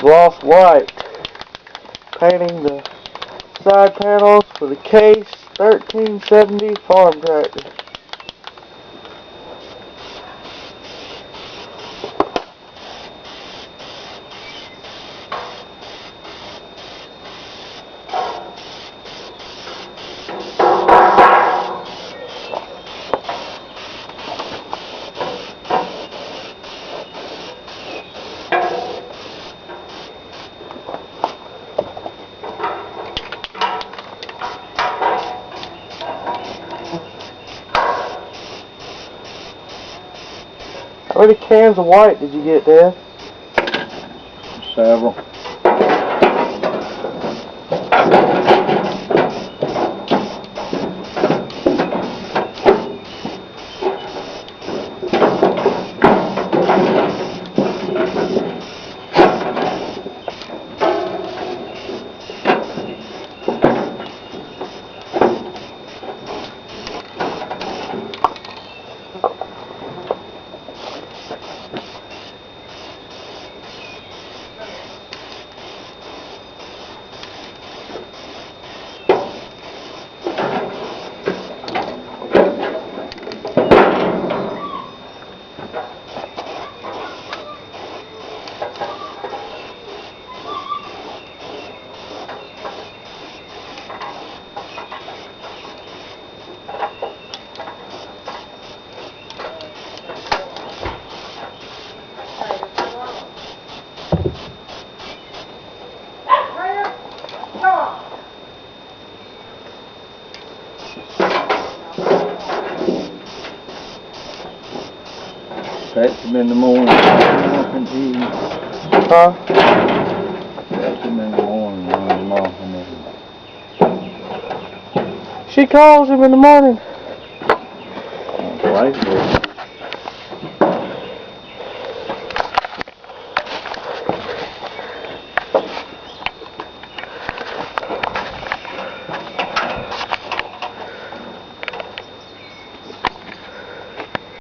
gloss white. Painting the side panels for the Case 1370 farm tractor. How many cans of white did you get, Dad? Several. Fetch him in the morning. Huh? Fetch him in the morning, run him off and then. She calls him in the morning.